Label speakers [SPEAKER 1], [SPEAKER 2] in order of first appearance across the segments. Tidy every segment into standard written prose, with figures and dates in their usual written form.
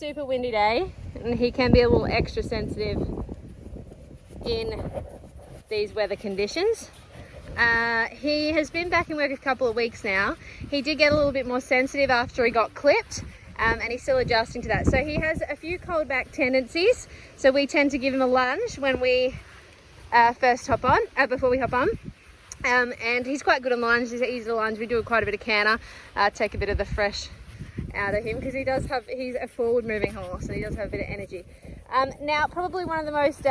[SPEAKER 1] super windy day, and he can be a little extra sensitive in these weather conditions. He has been back in work a couple of weeks now. He did get a little bit more sensitive after he got clipped, and he's still adjusting to that. So he has a few cold back tendencies, so we tend to give him a lunge when we first hop on, before we hop on. And he's quite good on lunge. He's easy to lunge. We do quite a bit of canter, take a bit of the fresh out of him, because he's a forward moving horse and he does have a bit of energy. Now, probably one of the most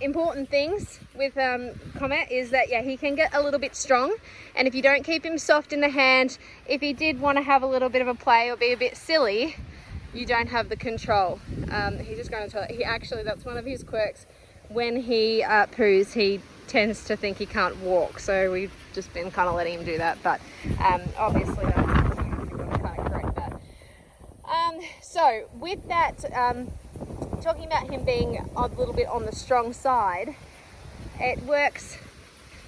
[SPEAKER 1] important things with Comet is that, yeah, he can get a little bit strong, and if you don't keep him soft in the hand, if he did want to have a little bit of a play or be a bit silly, you don't have the control. He's just going to actually, that's one of his quirks. When he poos, he tends to think he can't walk, so we've just been kind of letting him do that, but obviously that's kind of correct that. So with that, talking about him being a little bit on the strong side, it works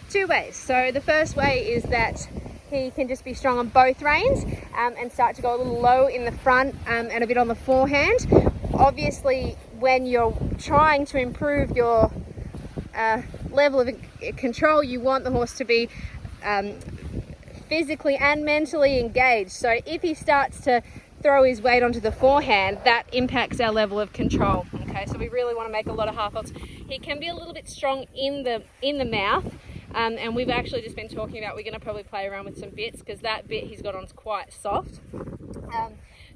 [SPEAKER 1] two ways. So the first way is that he can just be strong on both reins and start to go a little low in the front and a bit on the forehand. Obviously, when you're trying to improve your level of control, you want the horse to be physically and mentally engaged. So if he starts to throw his weight onto the forehand, that impacts our level of control. Okay, so we really want to make a lot of half halts. He can be a little bit strong in the mouth, and we've actually just been talking about, we're going to probably play around with some bits, because that bit he's got on is quite soft.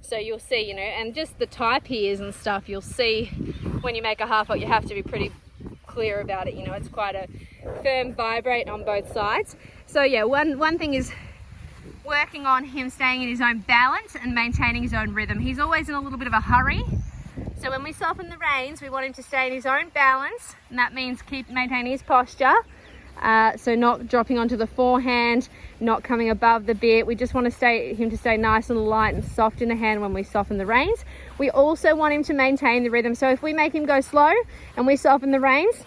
[SPEAKER 1] So you'll see, you know, and just the type he is and stuff, you'll see when you make a half halt, you have to be pretty clear about it. You know, it's quite a firm vibrate on both sides. So yeah, one thing is working on him staying in his own balance and maintaining his own rhythm. He's always in a little bit of a hurry. So when we soften the reins, we want him to stay in his own balance, and that means keep maintaining his posture. So not dropping onto the forehand, not coming above the bit. We just want him to stay nice and light and soft in the hand when we soften the reins. We also want him to maintain the rhythm. So if we make him go slow and we soften the reins,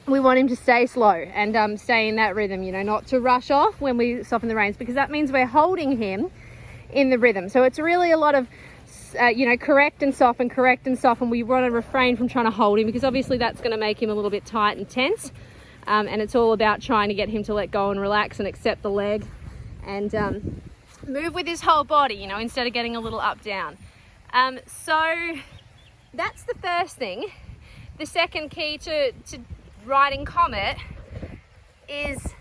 [SPEAKER 1] we want him to stay slow and stay in that rhythm, you know, not to rush off when we soften the reins, because that means we're holding him in the rhythm. So it's really a lot of, you know, correct and soften. And we want to refrain from trying to hold him, because obviously that's going to make him a little bit tight and tense. And it's all about trying to get him to let go and relax and accept the leg and move with his whole body, you know, instead of getting a little up down. So that's the first thing. The second key to riding Comet is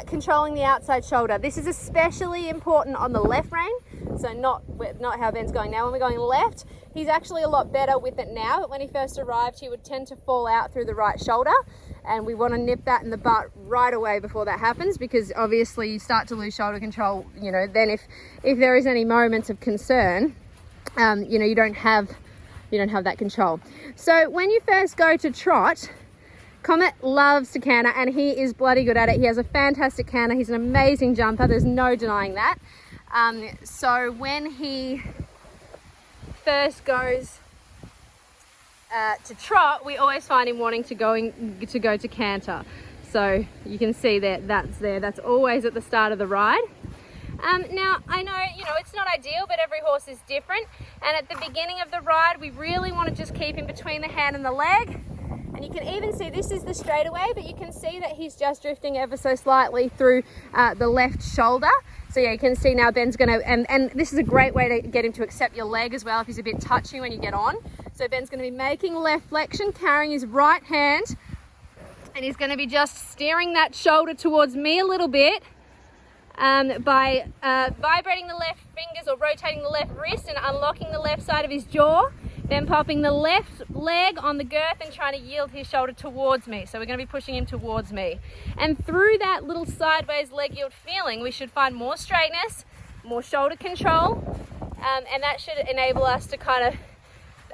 [SPEAKER 1] controlling the outside shoulder. This is especially important on the left rein, so not how Ben's going now. When we're going left, he's actually a lot better with it now, but when he first arrived, he would tend to fall out through the right shoulder, and we want to nip that in the butt right away before that happens, because obviously you start to lose shoulder control, you know, then if there is any moments of concern, you know, you don't have that control. So when you first go to trot, Comet loves to canter, and he is bloody good at it. He has a fantastic canter. He's an amazing jumper. There's no denying that. So when he first goes to trot, we always find him wanting to go to canter. So you can see that that's there. That's always at the start of the ride. Now, I know, you know, it's not ideal, but every horse is different. And at the beginning of the ride, we really want to just keep him between the hand and the leg. And you can even see, this is the straightaway, but you can see that he's just drifting ever so slightly through the left shoulder. So yeah, you can see now Ben's gonna, and this is a great way to get him to accept your leg as well if he's a bit touchy when you get on. So Ben's gonna be making left flexion, carrying his right hand, and he's gonna be just steering that shoulder towards me a little bit by vibrating the left fingers or rotating the left wrist and unlocking the left side of his jaw. Then popping the left leg on the girth and trying to yield his shoulder towards me. So we're going to be pushing him towards me. And through that little sideways leg yield feeling, we should find more straightness, more shoulder control. And that should enable us to kind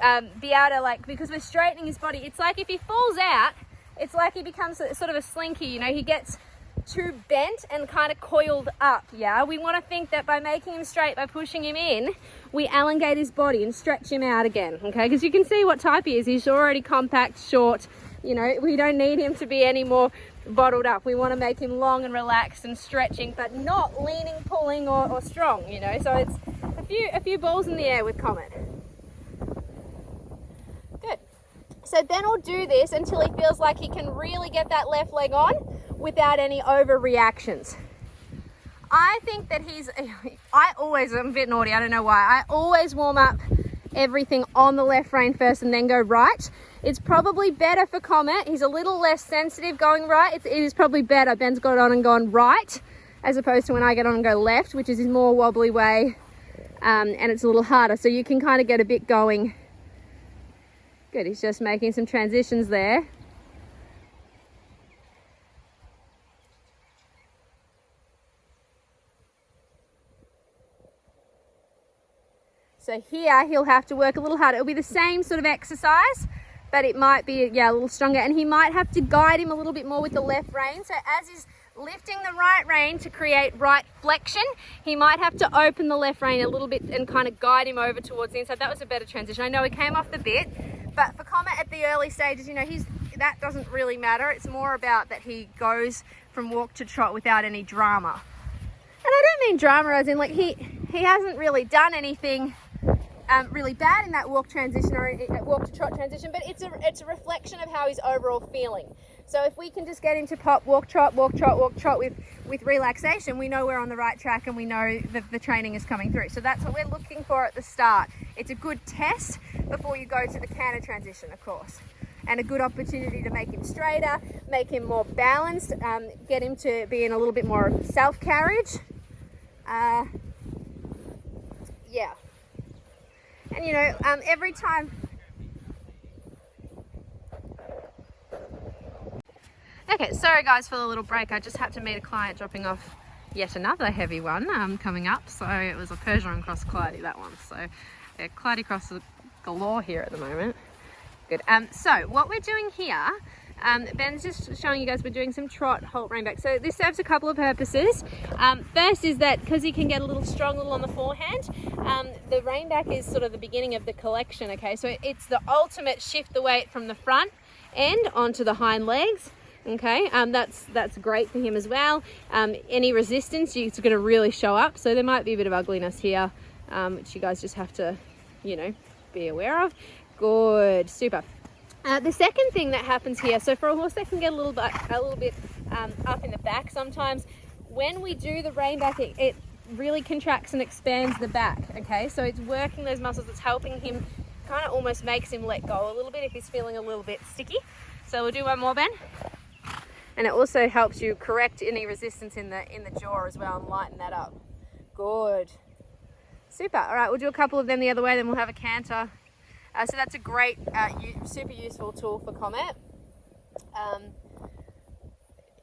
[SPEAKER 1] of be able to, like, because we're straightening his body. It's like if he falls out, it's like he becomes sort of a slinky, you know, he gets too bent and kind of coiled up. Yeah, we want to think that by making him straight, by pushing him in, we elongate his body and stretch him out again. Okay, because you can see what type he is. He's already compact, short, you know, we don't need him to be any more bottled up. We want to make him long and relaxed and stretching, but not leaning, pulling or strong, you know. So it's a a few balls in the air with Comet. Good. So Ben will do this until he feels like he can really get that left leg on without any overreactions. I think that I'm a bit naughty, I don't know why. I always warm up everything on the left rein first and then go right. It's probably better for Comet. He's a little less sensitive going right. It is probably better. Ben's got it on and gone right, as opposed to when I get on and go left, which is his more wobbly way, and it's a little harder. So you can kind of get a bit going. Good, he's just making some transitions there. So here he'll have to work a little harder. It'll be the same sort of exercise, but it might be, yeah, a little stronger. And he might have to guide him a little bit more with the left rein. So as he's lifting the right rein to create right flexion, he might have to open the left rein a little bit and kind of guide him over towards the inside. That was a better transition. I know he came off the bit, but for Comet at the early stages, you know, that doesn't really matter. It's more about that he goes from walk to trot without any drama. And I don't mean drama as in like he hasn't really done anything really bad in that walk transition or walk to trot transition, but it's a reflection of how he's overall feeling. So if we can just get him to pop walk trot with relaxation, we know we're on the right track and we know that the training is coming through. So that's what we're looking for at the start. It's a good test before you go to the canter transition, of course, and a good opportunity to make him straighter, make him more balanced, get him to be in a little bit more self-carriage. Yeah. And you know, every time. Okay, sorry guys for the little break. I just had to meet a client dropping off yet another heavy one coming up. So it was a Percheron Cross Clydie, that one. So yeah, Clydie Cross galore here at the moment. Good. So what we're doing here, Ben's just showing you guys we're doing some trot, halt, rein back. So this serves a couple of purposes. First is that because he can get a little strong, a little on the forehand, the rein back is sort of the beginning of the collection, okay? So it's the ultimate shift the weight from the front end onto the hind legs, okay? That's great for him as well. Any resistance, it's going to really show up. So there might be a bit of ugliness here, which you guys just have to, you know, be aware of. Good, super. The second thing that happens here, so for a horse that can get a little bit up in the back sometimes, when we do the rein back, it really contracts and expands the back, okay? So it's working those muscles, it's helping him, kind of almost makes him let go a little bit if he's feeling a little bit sticky. So we'll do one more, Ben. And it also helps you correct any resistance in the jaw as well and lighten that up. Good. Super. All right, we'll do a couple of them the other way, then we'll have a canter. So that's a great, super useful tool for Comet.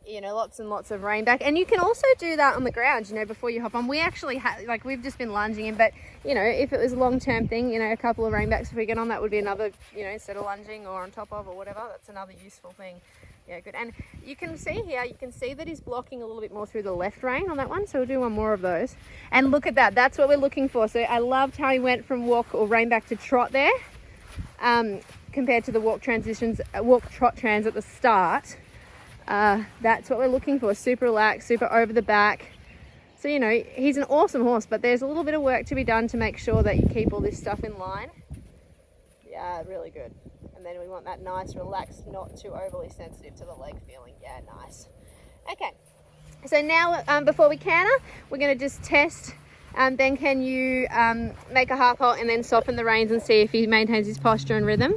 [SPEAKER 1] You know, lots and lots of rein back. And you can also do that on the ground, you know, before you hop on. We actually like we've just been lunging him, but, you know, if it was a long-term thing, you know, a couple of rein backs if we get on, that would be another, you know, instead of lunging or on top of or whatever, that's another useful thing. Yeah, good. And you can see here, you can see that he's blocking a little bit more through the left rein on that one. So we'll do one more of those. And look at that. That's what we're looking for. So I loved how he went from walk or rein back to trot there. Compared to the walk trot trans at the start. That's what we're looking for. Super relaxed, super over the back. So, you know, he's an awesome horse, but there's a little bit of work to be done to make sure that you keep all this stuff in line. Yeah, really good. And then we want that nice, relaxed, not too overly sensitive to the leg feeling. Yeah, nice. Okay, so now before we canter, we're going to just test. Then can you make a half halt and then soften the reins and see if he maintains his posture and rhythm?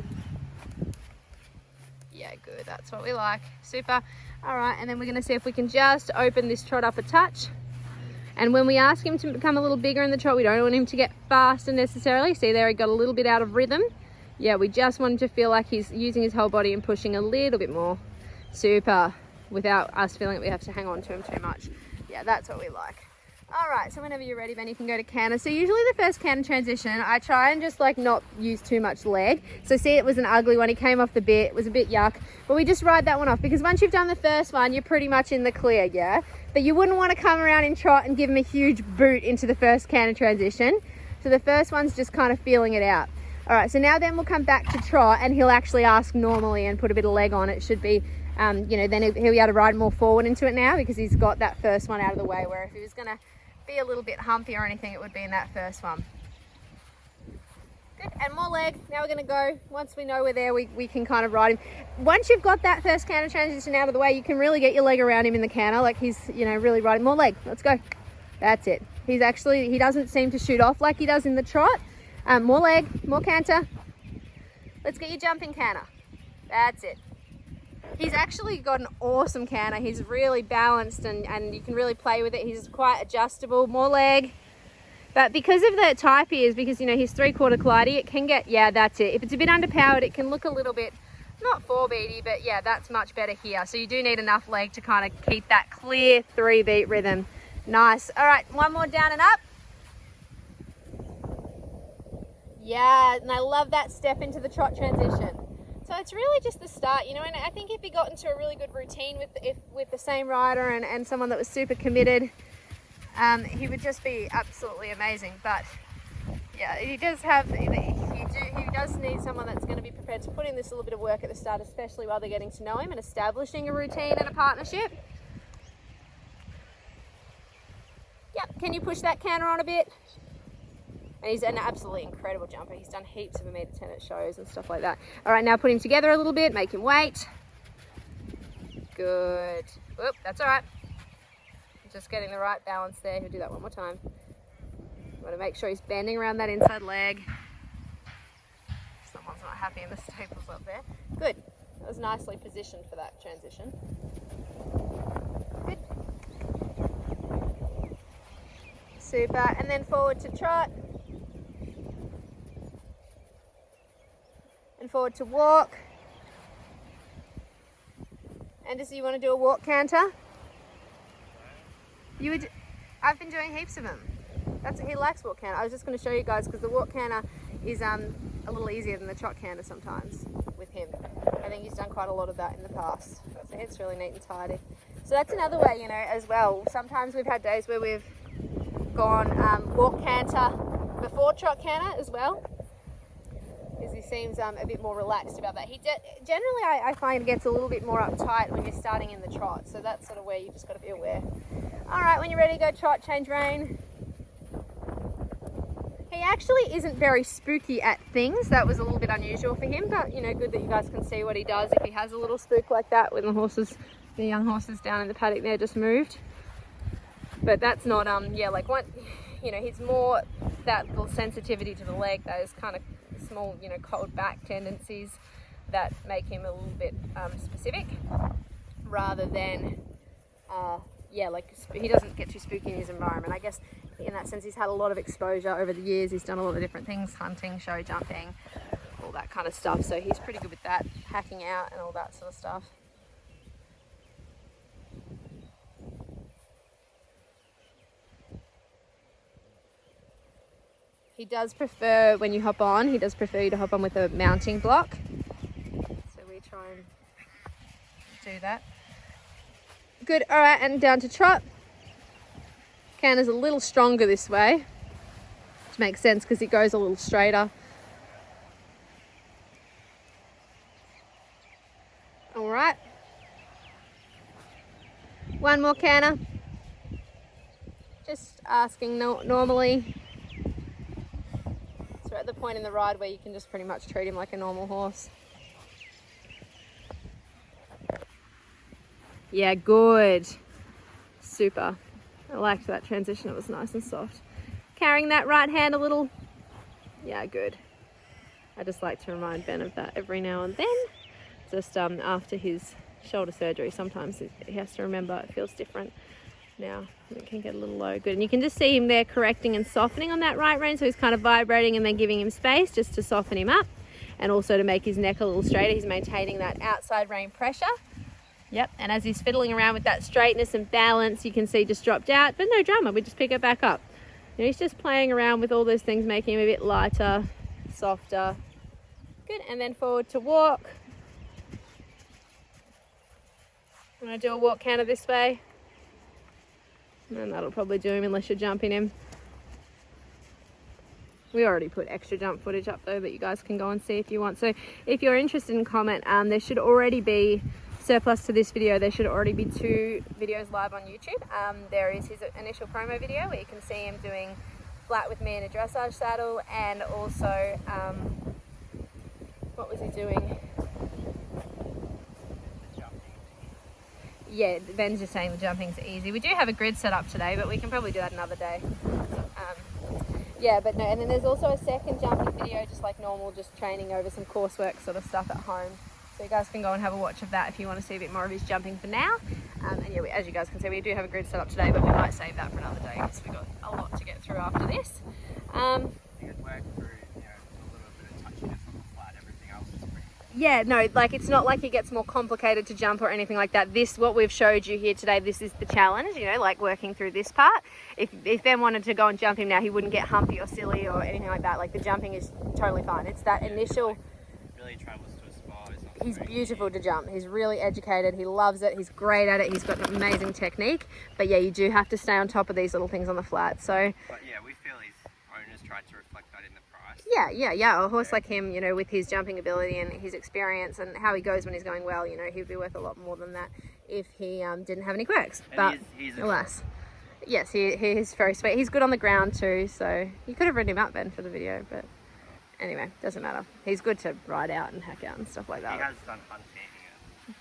[SPEAKER 1] Yeah, good. That's what we like. Super. All right, and then we're going to see if we can just open this trot up a touch. And when we ask him to become a little bigger in the trot, we don't want him to get faster necessarily. See there, he got a little bit out of rhythm. Yeah, we just want him to feel like he's using his whole body and pushing a little bit more. Super. Without us feeling that we have to hang on to him too much. Yeah, that's what we like. All right, so whenever you're ready, Ben, you can go to canter. So usually the first canter transition, I try and just like not use too much leg. So see, it was an ugly one. He came off the bit, it was a bit yuck. But we just ride that one off because once you've done the first one, you're pretty much in the clear, yeah? But you wouldn't want to come around in trot and give him a huge boot into the first canter transition. So the first one's just kind of feeling it out. All right, so now then we'll come back to trot and he'll actually ask normally and put a bit of leg on. It should be, you know, then he'll be able to ride more forward into it now because he's got that first one out of the way, where if he was going to be a little bit humpy or anything, it would be in that first one. Good, and more leg. Now we're gonna go, once we know we're there, we can kind of ride him. Once you've got that first canter transition out of the way, you can really get your leg around him in the canter, like he's, you know, really riding. More leg, let's go. That's it. He's actually, he doesn't seem to shoot off like he does in the trot. More leg, more canter. Let's get your jumping canter. That's it. He's actually got an awesome canter. He's really balanced and you can really play with it. He's quite adjustable. More leg. But because of the type he is, because, you know, he's 3/4 Clydie, it can get, yeah, that's it. If it's a bit underpowered, it can look a little bit, not 4-beaty, but yeah, that's much better here. So you do need enough leg to kind of keep that clear 3-beat rhythm. Nice. All right, one more down and up. Yeah, and I love that step into the trot transition. So it's really just the start, you know, and I think if he got into a really good routine with the same rider and someone that was super committed, he would just be absolutely amazing. But yeah, he does need someone that's going to be prepared to put in this little bit of work at the start, especially while they're getting to know him and establishing a routine and a partnership. Yep, can you push that canter on a bit? And he's an absolutely incredible jumper. He's done heaps of 1m10 at shows and stuff like that. All right, now put him together a little bit, make him wait. Good. Whoop, that's all right. Just getting the right balance there. He'll do that one more time. Want to make sure he's bending around that inside leg. Someone's not happy in the staples up there. Good. That was nicely positioned for that transition. Good. Super. And then forward to trot. And forward to walk. And does you want to do a walk canter? I've been doing heaps of them. He likes walk canter. I was just going to show you guys because the walk canter is a little easier than the trot canter sometimes with him. I think he's done quite a lot of that in the past. So it's really neat and tidy. So that's another way, you know, as well. Sometimes we've had days where we've gone walk canter before trot canter as well, because he seems a bit more relaxed about that. Generally, I find gets a little bit more uptight when you're starting in the trot. So that's sort of where you just got to be aware. All right, when you're ready to go trot, change rein. He actually isn't very spooky at things. That was a little bit unusual for him, but you know, good that you guys can see what he does if he has a little spook like that when the young horses down in the paddock there just moved. But that's not, yeah, like one, you know, he's more that little sensitivity to the leg, those kind of small, you know, cold back tendencies that make him a little bit specific, rather than, yeah, like he doesn't get too spooky in his environment. I guess in that sense he's had a lot of exposure over the years. He's done a lot of different things, hunting, show jumping, all that kind of stuff. So he's pretty good with that, hacking out and all that sort of stuff. He does prefer, when you hop on, he does prefer you to hop on with a mounting block. So we try and do that. Good, all right, and down to trot. Canter's a little stronger this way, which makes sense because it goes a little straighter. All right. One more canter. Just asking normally. So we're at the point in the ride where you can just pretty much treat him like a normal horse. Yeah, good. Super. I liked that transition. It was nice and soft. Carrying that right hand a little. Yeah, good. I just like to remind Ben of that every now and then. Just after his shoulder surgery, sometimes he has to remember it feels different now. It can get a little low. Good. And you can just see him there correcting and softening on that right rein. So he's kind of vibrating and then giving him space just to soften him up. And also to make his neck a little straighter. He's maintaining that outside rein pressure. Yep, and as he's fiddling around with that straightness and balance, you can see just dropped out, but no drama, we just pick it back up. You know, he's just playing around with all those things, making him a bit lighter, softer. Good, and then forward to walk. I'm going to do a walk canter this way. And that'll probably do him unless you're jumping him. We already put extra jump footage up though that you guys can go and see if you want. So if you're interested in Comet, there should already be surplus to this video. There should already be 2 videos live on YouTube. There is his initial promo video where you can see him doing flat with me in a dressage saddle, and also, what was he doing? Yeah, Ben's just saying the jumping's easy. We do have a grid set up today, but we can probably do that another day. Yeah, but no, and then there's also a second jumping video, just like normal, just training over some coursework sort of stuff at home. So you guys can go and have a watch of that if you want to see a bit more of his jumping for now. And yeah, as you guys can see, we do have a grid set up today, but we might save that for another day because we've got a lot to get through after this.
[SPEAKER 2] You could work through, you know, a little bit of touchiness on the flat, everything else is pretty.
[SPEAKER 1] Yeah, no, like it's not like it gets more complicated to jump or anything like that. This, what we've showed you here today, this is the challenge, you know, like working through this part. If Ben wanted to go and jump him now, he wouldn't get humpy or silly or anything like that. Like the jumping is totally fine. It's that initial...
[SPEAKER 2] Really travels to a spot.
[SPEAKER 1] He's beautiful to jump. He's really educated. He loves it. He's great at it. He's got an amazing technique. But yeah, you do have to stay on top of these little things on the flat. So...
[SPEAKER 2] But yeah, we feel his owners tried to reflect that in the price.
[SPEAKER 1] Yeah. A horse like him, you know, with his jumping ability and his experience and how he goes when he's going well, you know, he'd be worth a lot more than that if he didn't have any quirks.
[SPEAKER 2] And
[SPEAKER 1] but
[SPEAKER 2] he's
[SPEAKER 1] alas, yes, he is very sweet. He's good on the ground too, so you could have ridden him out, Ben, for the video, but anyway, doesn't matter. He's good to ride out and hack out and stuff like that.
[SPEAKER 2] He has done hunting.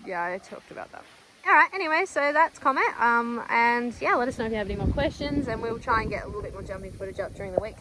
[SPEAKER 1] Yeah, I talked about that. All right, anyway, so that's Comet. And yeah, let us know if you have any more questions, and we'll try and get a little bit more jumping footage up during the week.